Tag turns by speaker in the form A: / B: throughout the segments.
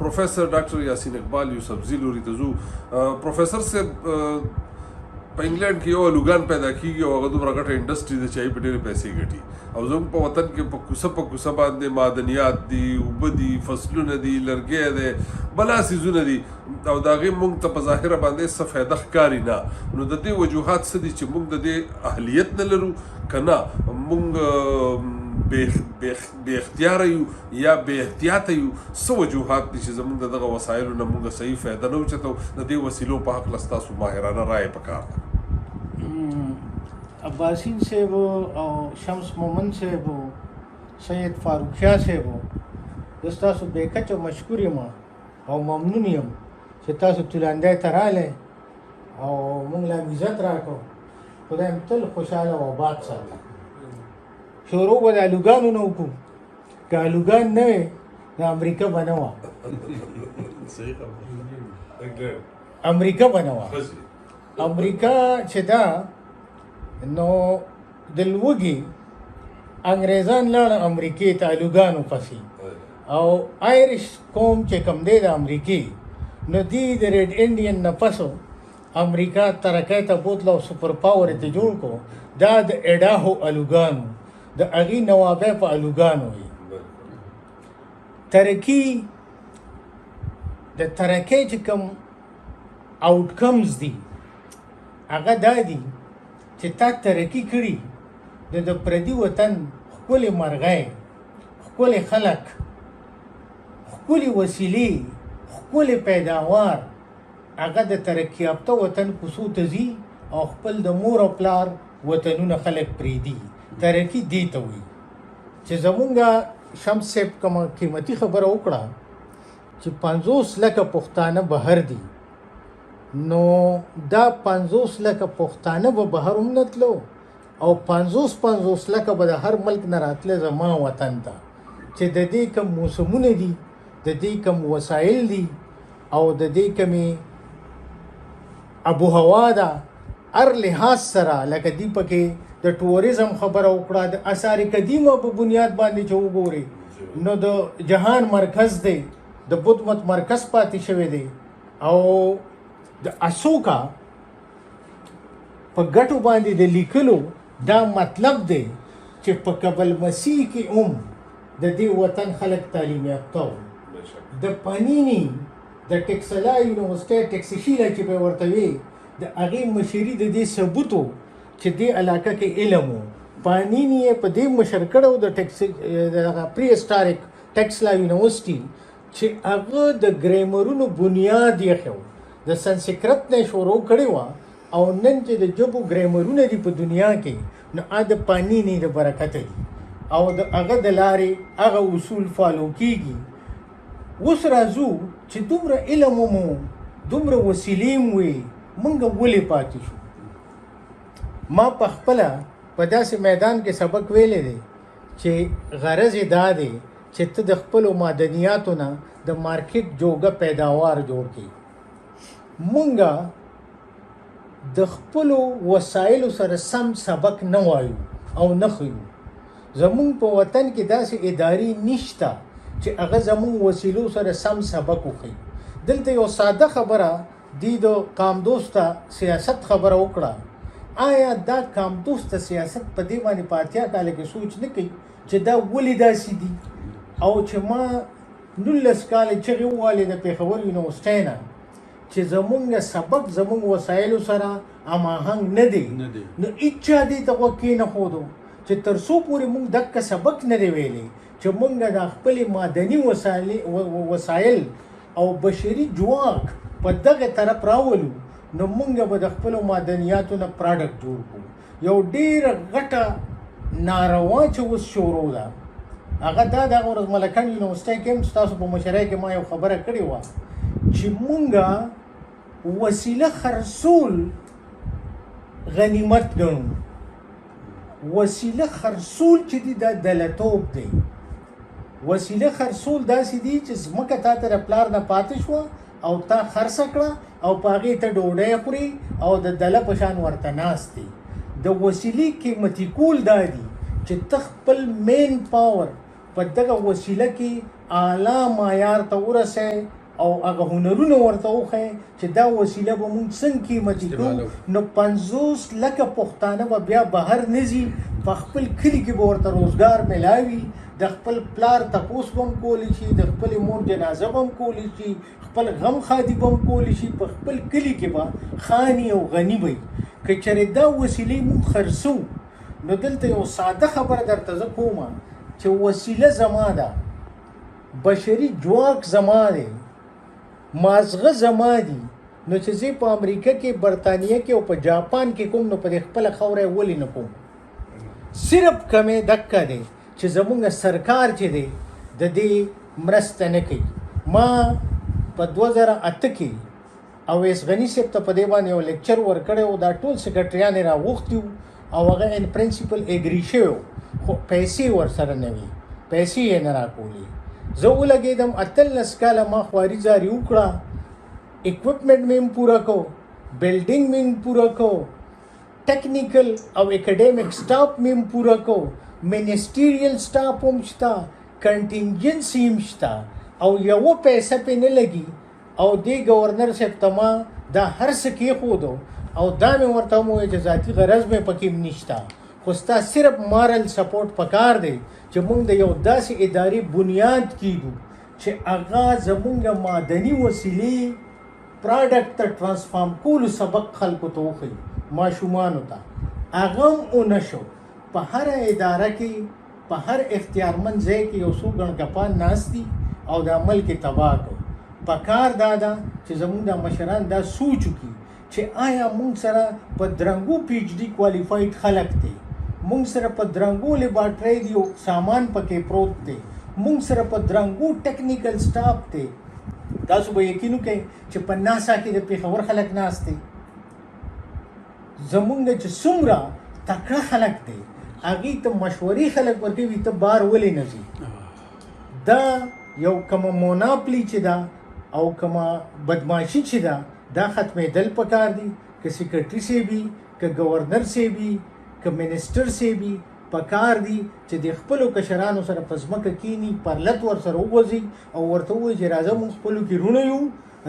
A: پروفیسر ډاکټر یاسین اقبال یوسفزي لوري ته ځو. پروفیسر صاحب په انګلند کې یو الوګان پیدا کیږي او هغه دومره ګټه انډسټري ده چې هغې په ډېرې پیسې ګټي او زموږ په وطن کې په کوڅه باندې معدنیات دي، اوبه دي، فصلونه دي، لرګی دی، بلا څیزونه دي او د هغې موږ ته په ظاهره باندې څه فایده ښکاري نه. نو د دې وجوهات څه دي چې موږ د دې اهلیت نه لرو که نه موږ بې اختیاره یو یا بې احتیاطه یو؟ څه وجوهات دي چې زموږ د دغه وسایلو نه موږ صحیح فایده نه اوچتو؟ د دې وسیلو په هکله ستاسو ماهرانه رایې پکار ده.
B: عباسین صاحب او شمس مومن صاحب او سید فاروق شاه صاحب زه ستاسو بې کچه مشکور یم او ممنون یم چې تاسو تولندی ته راغلی او موږ له عزت راکړو. خدای مو تل خوشحاله او آباد ساتي. شروع به د الوګانو نه وکړو، که الوګان نه وی د امریکا به نه وه، امریکا به نه وه. امریکا چې ده نو د لوږې انګریزان لاړه امریکې ته الوګانو پسې او آیرش قوم چې کوم دی د امریکې نو دی د ریډ انډین نه پسو امریکا ترکۍ ته بوتله او سپر پاور یې ته جوړ کړو. دا د ایډاهو الوګانو د هغې نوابۍ په الوګانو وي. ترکي د ترکۍ چې کوم آوټکمز دي هغه دا دي چې تا ترقي کړي د پردي وطن ښکلې مرغۍ، ښکلې خلک، ښکلې وسیلې، ښکلې پیداوار هغه د ترقي یافته وطن کوڅو ته ځي او خپل د مور او پلار وطنونه خلک پرېږدي. ترقي دې ته وایي چې زمونږ شمس صاحب کومه قیمتي خبره وکړه چې 50 لکه پښتانه بهر دي. نو دا 50 لکه پښتانه به بهر هم نه تلو او 50 لکه به د هر ملک نه راتله زما وطن ته چې د دې کوم موسمونه دي، د دې کوم وسایل دي او د دې کومې ابو هوا ده هر لحاظ سره. لکه دی پکې د ټوریزم خبره وکړه، د آثار قدیمه په بنیاد باندې چې وګوري نو د جهان مرکز دی، د بت مت مرکز پاتې شوی دی او د اشوکا په ګټو باندې د لیکلو دا مطلب دی چې په قبل مسیح کې د دې وطن خلک تعلیم یافته وو. د پانینی د ټکسلا یونیورسټي ټکسشیلا چې به ورته وي د هغې مشري د دې ثبوت و چې دې علاقه کې علم و. پانینی یې په دې مشر کړی د پری هسټاریک ټکسلا یونیورسټي چې هغه د ګریمرونو بنیاد یې ایښی و، د سنسکرت نه شروع کړې وه او نن چې د ژبو ګریمرونه دي په دنیا کې نو د پانینی د برکته دي او د هغه د لارې هغه اصول فالو کېږي. اوس راځو چې دومره علم مو دومره وسیلې مو وې موږ ولې پاتې شو؟ ما په خپله په داسې میدان کې سبق ویلی دی چې غرض یې دا دی چې ته د خپلو معدنیاتو نه د مارکیټ جوګه پیداوار جوړ کړي. مونږ د خپلو وسایلو سره سم سبق نه وایو او نه ښیو. زمونږ په وطن کې داسې ادارې نشته چې هغه زمونږ وسیلو سره سم سبق وښیي. دلته یو ساده خبره دی د کامدوسته سیاست خبره وکړه. آیا دا کامدوسته سیاست په دې باندې په اتیا کاله کې سوچ نه کوي چې دا ولې داسې دي او چې ما 19 کاله چغې ووالې د پېښور یونیورسټۍ نه چې زمونږ سبق زمونږ وسایلو سره هماهنګ نه دی نو هېچا دې ته غوږ کېنښودو چې تر څو پورې موږ دقه سبق نه دی ویلی چې موږ د خپلې معدني وسایل او بشري ځواک په دغه طرف راولو نو موږ به د خپلو معدنیاتو نه پراډکټ جوړ کړو. یو ډېره غټه ناروا چې اوس شروع ده هغه دا دغه ورځ ملکن یونیورسټۍ کې هم ستاسو په مشرۍ کې ما یو خبره کړې وه چې موږ وسیله خرڅول غنیمت ګڼو. وسیله خرڅول چې دی دا دلتوب دی. وسیله خرڅول داسې دی چې ځمکه تا ته د پلار نه پاتې شوه او تا خرڅه کړه او په هغې ته ډوډۍ خوري او د دله په شان ورته ناست دی. د وسیلې قیمتي کول دا دي چې ته خپل مین پاور په دغه وسیله کې اعلی معیار ته ورسئ او هغه هنرونه ورته وښیئ چې دا وسیله به مونږ څنګه قیمتي کوو نو 50 لکه پښتانه به بیا بهر نه ځي په خپل کلي کې به ورته روزګار میلاوي د خپل پلار تپوس به هم کولی شي د خپلې مور جنازه به هم کولی شي خپل غم خادي به هم کولی شي په خپل کلي کې به خاني او غني وي که چېرې دا وسیلې مونږ خرڅو نو دلته یو ساده خبره درته زه کومه چې وسیله زما ده بشري ځواک زما دی مازغه زما دي نو چې زه په امریکا کې برطانیه کې او په جاپان کې کوم نو په خپله خوره ولې نه کوم صرف کمې دکه دی چې زمونږ سرکار چې دی د دې مرسته نه کوي ما په 2008 کې اویس غني صاحب ته په دې باندې یو لیکچر ورکړی و دا ټول سیکرټریان یې راغوښتي وو او هغه ان پرنسپل اګري شوی خو پیسې ورسره نه وي پیسې یې نه راکولې زه ولګېدم 18 کاله ما خواري جاري وکړه اکوپمنټ مې هم پوره کو بلډینګ مې هم پوره کو ټیکنیکل او اکیډمیک سټاف مې هم پوره کو منسټریل سټاف هم شته کنټینجنسي هم شته او یو پیسه پې نه لګي او دې گورنر صاحب ته ما دا هر څه کېښودو او دا مې ورته وویل چې ذاتي غرض مې پکې هم نشته خو ستا صرف مارل سپورټ پکار دی چې موږ د یو داسې ادارې بنیاد کیږو چې هغه زموږ معدني وسیلې پراډکټ ته ټرانسفارم کولو سبق خلکو ته وښیي ماشومانو ته هغه هم ونه شو په هره اداره کې په هر اختیارمند ځای کې یو څو ګڼکپان ناست دي او دا ملک یې تباه کړو پکار دا ده چې زموږ دا مشران دا سوچ وکړي چې آیا موږ سره په درنګو پی ایچ ډي کوالیفاید خلک دي مونږ سره په درنګو لیبارټرۍ دی سامان پکې پروت دی مونږ سره په درنګو ټیکنیکل سټاف دی تاسو به یقین وکړئ چې په ناسا کې د پېښور خلک ناست دي زمونږ چې څومره تکړه خلک دی هغې ته مشورې خلک ورکوي ته بار ولې نه ځي دا یو کومه موناپلي چې ده او کومه بدماشي چې ده دا ختمېدل پکار دي که سیکرټري صاحب وي که ګورنر صاحب وي که منسټر صاحب وي پکار دي چې د خپلو کشرانو سره په ځمکه کینی پرلت ورسره ووځي او ورته ووایي چې راځه موږ خپلو کې رونه یو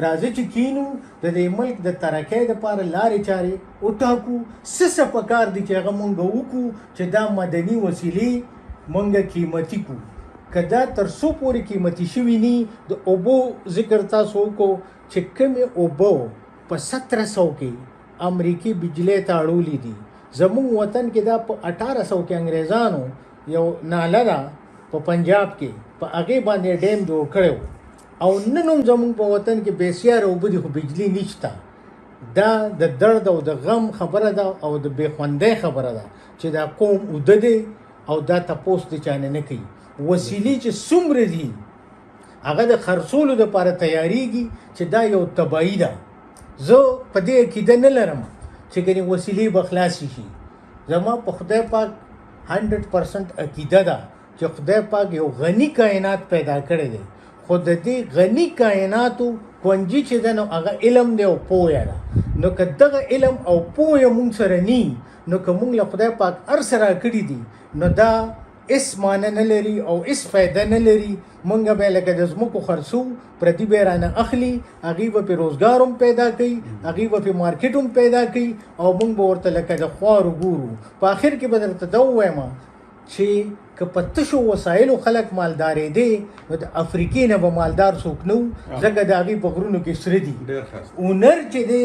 B: راځه چې کینو د دې ملک د ترقۍ دپاره لارې چارې وټاکو څه څه پکار دي چې هغه مونږ وکړو چې دا مدني وسیلې مونږ قیمتي کړو که دا تر څو پورې قیمتي شوي ني د اوبو ذکر تاسو وکړو چې کومې اوبه په 1700 کې امریکې بجلی ته اړولې دي زموږ وطن کې دا په 1800 کې انګریزانو یو ناله ده په پنجاب کې په هغې باندې ډیم جوړ کړی او نن هم زموږ په وطن کې بېسیاره اوبه دي خو بجلي نشته دا د درد او د غم خبره ده او د بېخوندۍ خبره ده چې دا قوم اوده دی او دا تپوس د چا نه کوي وسیلې چې څومره دي هغه د خرڅولو دپاره تیاریږي چې دا یو تباهي ده زه په دې عقیده نه لرم چې ګنې وسیلې به خلاصې شي زما په خدای پاک 100% عقیده ده چې خدای پاک یو غني کائنات پیدا کړی دی خو د دې غني کائناتو کونجي چې ده نو هغه علم دی او پوهه ده نو که دغه علم او پوهه مونږ سره ني نو که مونږ له خدای پاک هر څه راکړي دي نو دا اس معنی نه لري او اس فایده نه لري مونږ به لکه د ځمکو خرڅو پردي به رانه اخلي هغې به پې روزګار هم پیدا کوي هغې به پې مارکیټ هم پیدا کوي او مونږ به ورته لکه د خوارو ګورو په آخر کې به درته دا ووایم چې که په تشو وسایلو خلک مالدارېدې نو د افریقې نه به مالدار څوک نه و ځکه د هغې په غرونو کې سره دي هنر چې دی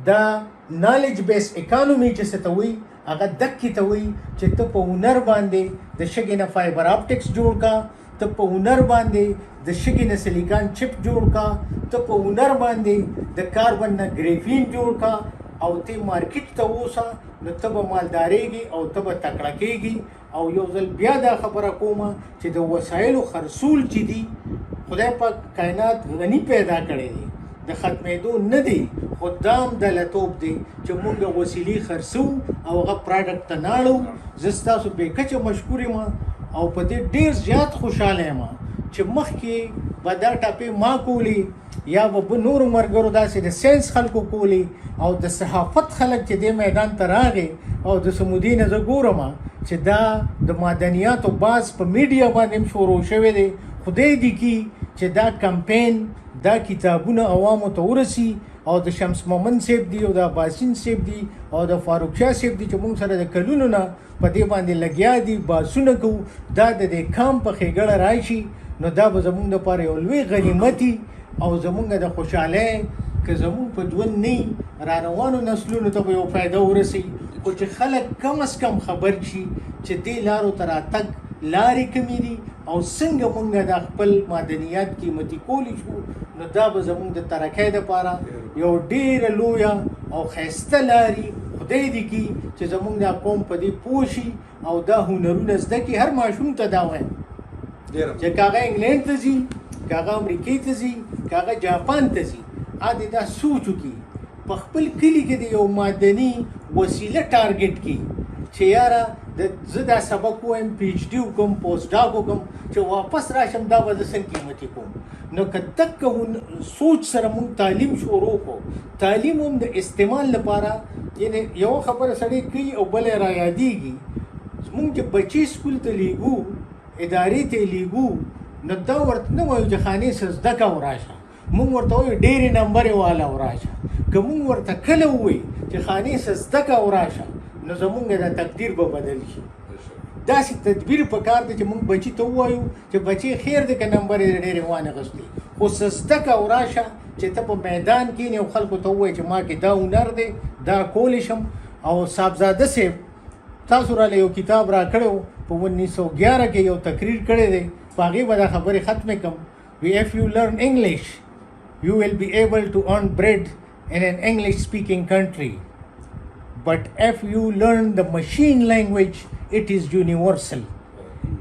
B: دا نالج بیس اکانومي چې څه ته وایي هغه دکې ته وایي چې ته په هنر باندې د شګې نه فایبر آپټکس جوړ کا ته په هنر باندې د شګې نه سلیکان چپ جوړ کا ته په هنر باندې د کاربن نه ګریفین جوړ کا او ته مارکیټ ته ووسه نو ته به مالدارېږي او ته به تکړه کېږي او یو ځل بیا دا خبره کومه چې د وسایلو خرڅول چې دي خدای پاک کائنات غني پیدا کړی دی د ختمېدو نه دی خو دام دلتوب دی چې موږ وسیلې خرڅو او هغه پراډکټ ته ناړو زه ستاسو بې کچه مشکور یم او په دې ډېر زیات خوشحاله یم چې مخکې به دا ټاپې ما کولې یا به نورو ملګرو داسې د ساینس خلکو کولې او د صحافت خلک چې دې میدان ته راغې او د سمودي نه زه ګورم چې دا د معدنیاتو باز په میډیا باندې هم شروع شوی دی خدای دې کی چې دا کمپین دا کتابونه عوامو ته ورسي او د شمس مومن صاحب دی او د عباسین صاحب دی او د فاروق شاه صاحب دی چې موږ سره د کلونو نه په دې باندې لګیا دي باسونه کوو دا د دې کام په ښېګړه راشي نو دا به زموږ دپاره یو لوی غنیمت او زموږ د خوشحالۍ که زموږ په ژوند نه را روانو نسلونو ته به یو فایده ورسي خو چې خلک کم از کم خبر شي چې دې لارو ته راتګ لارې کمې دي او څنګه موږ د خپل معدنیات قیمتي کولی شو نو دا به زموږ د ترقۍ دپاره یو ډېره لویه او ښایسته لارې خدای دې کي چې زموږ دا قوم په دې پوه شي او دا هنرونه زده کړي هر ماشوم ته دا وایم چې که هغه انګلینډ ته ځي که هغه امریکې ته ځي که هغه جاپان ته ځي دې دا سوچ وکړي په خپل کلي کې د یو معدني وسیله ټارګټ کړي چې یاره زه دا سبق وایم پی ایچ ډي وکړم پوسټ ډاک وکړم چې واپس راشم دا به زه څنګه قیمتي کوم نو که دقه سوچ سره موږ تعلیم شروع کړو تعلیم هم د استعمال لپاره یعنې یو خبره سړی کوي او بله را یادېږي موږ چې بچي سکول ته لیږو ادارې ته لیږو نو دا ورته نه وایو چې خانې څه زده کوه راشه موږ ورته وایو ډېرې نمبرې والا راشه که موږ ورته کله ووایو چې خانې څه زده کوه راشه نو زمونږ د تقدیر به بدل شي داسې تدبیر په کار دی چې موږ بچي ته ووایو چې بچي خیر دی که نمبر یې ډېرې وانغستې خو څه زده کوه راشه چې ته په میدان کښېنې او خلکو ته ووایې چې ما کې دا هنر دی دا کولی شم او صاحبزاده صاحب تاسو راله یو کتاب را کړی و په 1911 کې یو تقریر کړی دی په هغې به دا خبرې ختمې کړم if you learn English you will be able to earn bread in an English speaking country but if you learn the machine language it is universal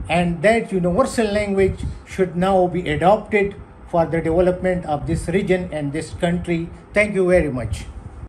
B: and that universal language should now be adopted for the development of this region and this country. Thank you very much.